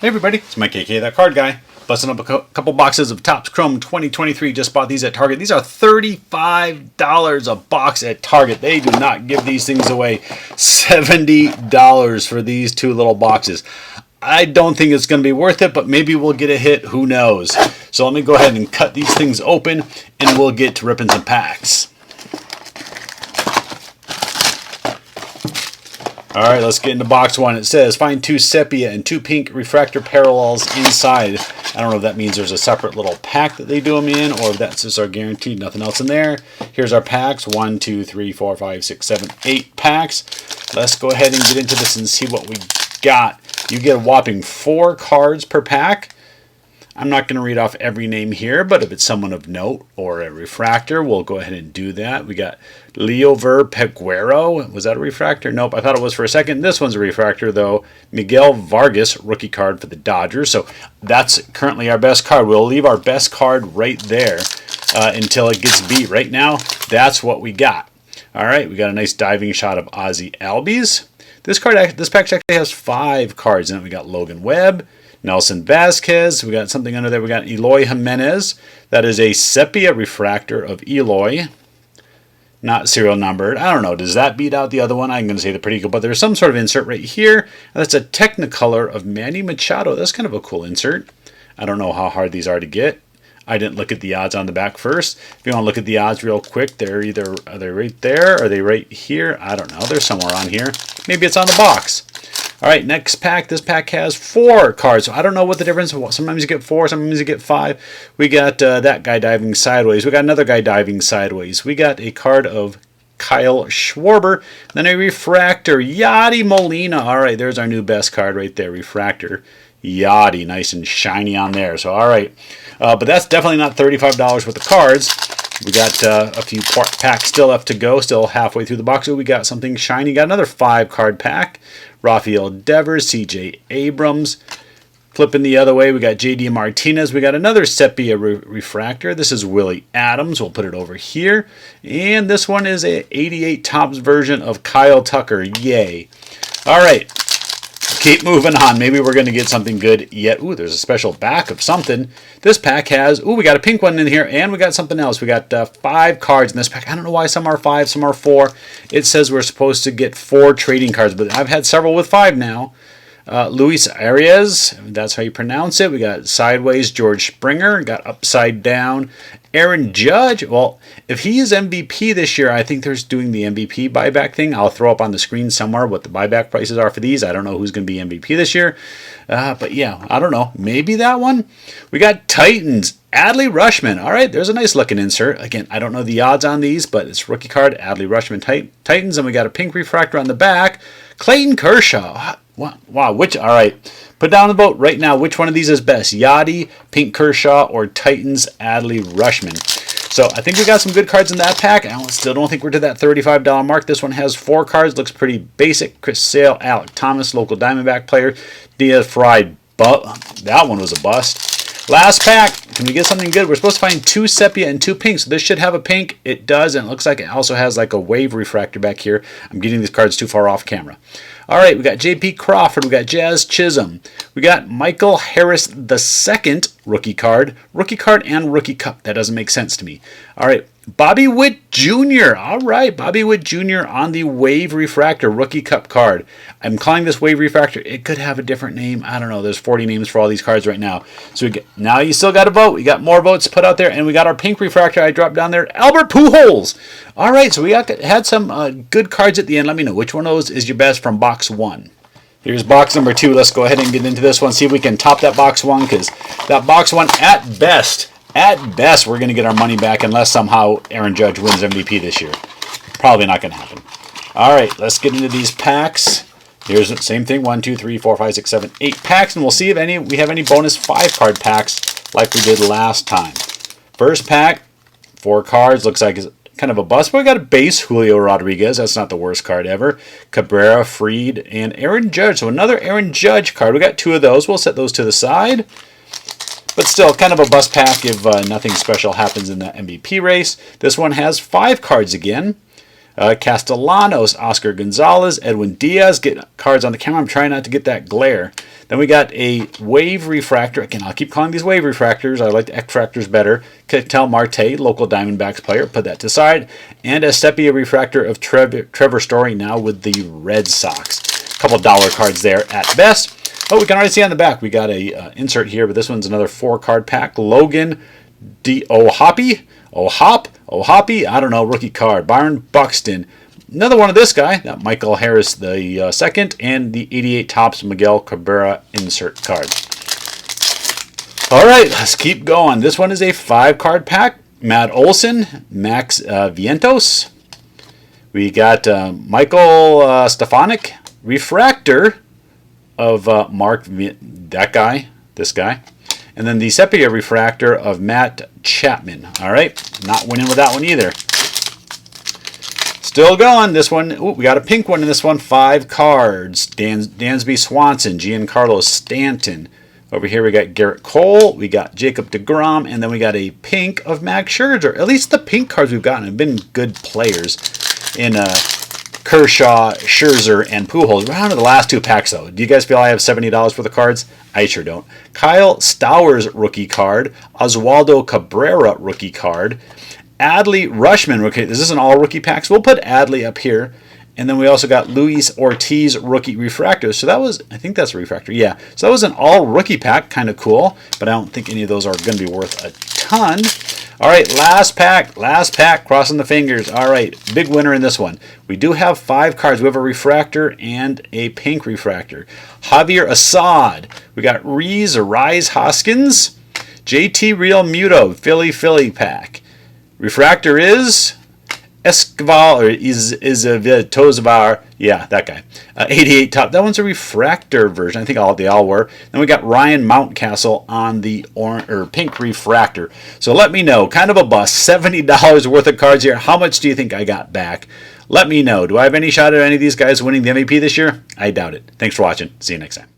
Hey everybody, it's Mike aka That Card Guy. Busting up a couple boxes of Topps Chrome 2023. Just bought these at Target. These are $35 a box at Target. They do not give these things away. $70 for these two little boxes. I don't think it's going to be worth it, but maybe we'll get a hit. Who knows? So let me go ahead and cut these things open, and we'll get to ripping some packs. All right, let's get into box one. It says, find 2 sepia and 2 pink refractor parallels inside. I don't know if that means there's a separate little pack that they do them in, or if that's just our guaranteed, nothing else in there. Here's our packs, 1, 2, 3, 4, 5, 6, 7, 8 packs. Let's go ahead and get into this and see what we got. You get a whopping 4 cards per pack. I'm not going to read off every name here, but if it's someone of note or a refractor, we'll go ahead and do that. We got Leover Peguero. Was that a refractor? Nope, I thought it was for a second. This one's a refractor, though. Miguel Vargas, rookie card for the Dodgers. So that's currently our best card. We'll leave our best card right there until it gets beat. Right now, that's what we got. All right, we got a nice diving shot of Ozzie Albies. This pack actually has 5 cards in it. We got Logan Webb, Nelson Vasquez. We got something under there. We got Eloy Jimenez. That is a sepia refractor of Eloy. Not serial numbered. I don't know. Does that beat out the other one? I'm going to say they're pretty good, but there's some sort of insert right here. And that's a Technicolor of Manny Machado. That's kind of a cool insert. I don't know how hard these are to get. I didn't look at the odds on the back first. If you want to look at the odds real quick, are they right there? Are they right here? I don't know. They're somewhere on here. Maybe it's on the box. All right, next pack. This pack has 4 cards. So I don't know what the difference is. Sometimes you get 4, sometimes you get 5. We got that guy diving sideways. We got another guy diving sideways. We got a card of Kyle Schwarber. Then a refractor, Yadi Molina. All right, there's our new best card right there, refractor. Yadi, nice and shiny on there. So, all right. But that's definitely not $35 worth of cards. We got a few packs still left to go, still halfway through the box. So we got something shiny. Got another 5-card pack. Rafael Devers, C.J. Abrams. Flipping the other way, we got J.D. Martinez. We got another sepia refractor. This is Willie Adams. We'll put it over here. And this one is a 88 Topps version of Kyle Tucker. Yay. All right. Keep moving on. Maybe we're going to get something good yet. Ooh, there's a special back of something. This pack has, we got a pink one in here, and we got something else. We got 5 cards in this pack. I don't know why some are 5, some are 4. It says we're supposed to get 4 trading cards, but I've had several with 5 now. Luis Arias, that's how you pronounce it. We got sideways George Springer. Got upside down Aaron Judge. Well, if he is MVP this year, I think they're doing the MVP buyback thing. I'll throw up on the screen somewhere what the buyback prices are for these. I don't know who's going to be MVP this year. But yeah, I don't know. Maybe that one. We got Titans. Adley Rushman. All right, there's a nice looking insert. Again, I don't know the odds on these, but it's rookie card, Adley Rushman Titans, and we got a pink refractor on the back. Clayton Kershaw. Wow, all right. Put down the vote right now. Which one of these is best? Yadi, Pink Kershaw, or Titans Adley Rushman? So I think we got some good cards in that pack. I still don't think we're to that $35 mark. This one has 4 cards. Looks pretty basic. Chris Sale, Alec Thomas, local Diamondback player. Diaz Fried. That one was a bust. Last pack. Can we get something good? We're supposed to find 2 sepia and 2 pinks. So this should have a pink. It does, and it looks like it also has like a wave refractor back here. I'm getting these cards too far off camera. All right, we got J.P. Crawford. We got Jazz Chisholm. We got Michael Harris II, rookie card and rookie cup. That doesn't make sense to me. All right, Bobby Witt Jr. All right, Bobby Witt Jr. on the Wave Refractor Rookie Cup card. I'm calling this Wave Refractor. It could have a different name. I don't know. There's 40 names for all these cards right now. So now you still got to vote. We got more votes put out there, and we got our Pink Refractor. I dropped down there. Albert Pujols. All right, so we had some good cards at the end. Let me know which one of those is your best from box 1. Here's box number 2. Let's go ahead and get into this one. See if we can top that box 1, because that box 1 at best, we're going to get our money back unless somehow Aaron Judge wins MVP this year. Probably not going to happen. All right, let's get into these packs. Here's the same thing. 1, 2, 3, 4, 5, 6, 7, 8 packs, and we'll see if we have any bonus 5-card packs like we did last time. First pack, 4 cards. Looks like it's kind of a bust, but we got a base Julio Rodriguez. That's not the worst card ever. Cabrera, Fried, and Aaron Judge. So another Aaron Judge card. We got 2 of those. We'll set those to the side. But still, kind of a bust pack if nothing special happens in the MVP race. This one has 5 cards again. Castellanos, Oscar Gonzalez, Edwin Diaz. Get cards on the camera. I'm trying not to get that glare. Then we got a wave refractor. Again, I'll keep calling these wave refractors. I like the X-fractors better. Ketel Marte, local Diamondbacks player. Put that to the side. And a sepia refractor of Trevor Story, now with the Red Sox. A couple dollar cards there at best. Oh, we can already see on the back. We got a insert here, but this one's another 4-card pack. Logan O'Hoppe. I don't know, rookie card. Byron Buxton. Another one of this guy, that Michael Harris the second, and the 88 Topps Miguel Cabrera insert card. All right, let's keep going. This one is a 5-card pack. Matt Olson, Max Vientos. We got Michael Stefanik, refractor of Mark, this guy. And then the sepia refractor of Matt Chapman. All right, not winning with that one either. Still going. This one, ooh, we got a pink one in this one. 5 cards. Dansby Swanson, Giancarlo Stanton. Over here we got Garrett Cole. We got Jacob deGrom. And then we got a pink of Max Scherzer. At least the pink cards we've gotten have been good players in Kershaw, Scherzer, and Pujols. We're on to the last 2 packs, though. Do you guys feel I have $70 for the cards? I sure don't. Kyle Stowers rookie card. Oswaldo Cabrera rookie card. Adley Rushman rookie. This is an all rookie pack, so we'll put Adley up here. And then we also got Luis Ortiz rookie refractor. So that was, I think that's a refractor. Yeah. So that was an all rookie pack. Kind of cool. But I don't think any of those are going to be worth a ton. All right, last pack. Crossing the fingers. All right, big winner in this one. We do have 5 cards. We have a refractor and a pink refractor. Javier Assad. We got Rise Hoskins. JT Real Muto, Philly pack. Refractor is Escobar, or is Tozavar. Yeah, that guy. 88 top. That one's a refractor version. I think they all were. Then we got Ryan Mountcastle on the pink refractor. So let me know. Kind of a bust. $70 worth of cards here. How much do you think I got back? Let me know. Do I have any shot at any of these guys winning the MVP this year? I doubt it. Thanks for watching. See you next time.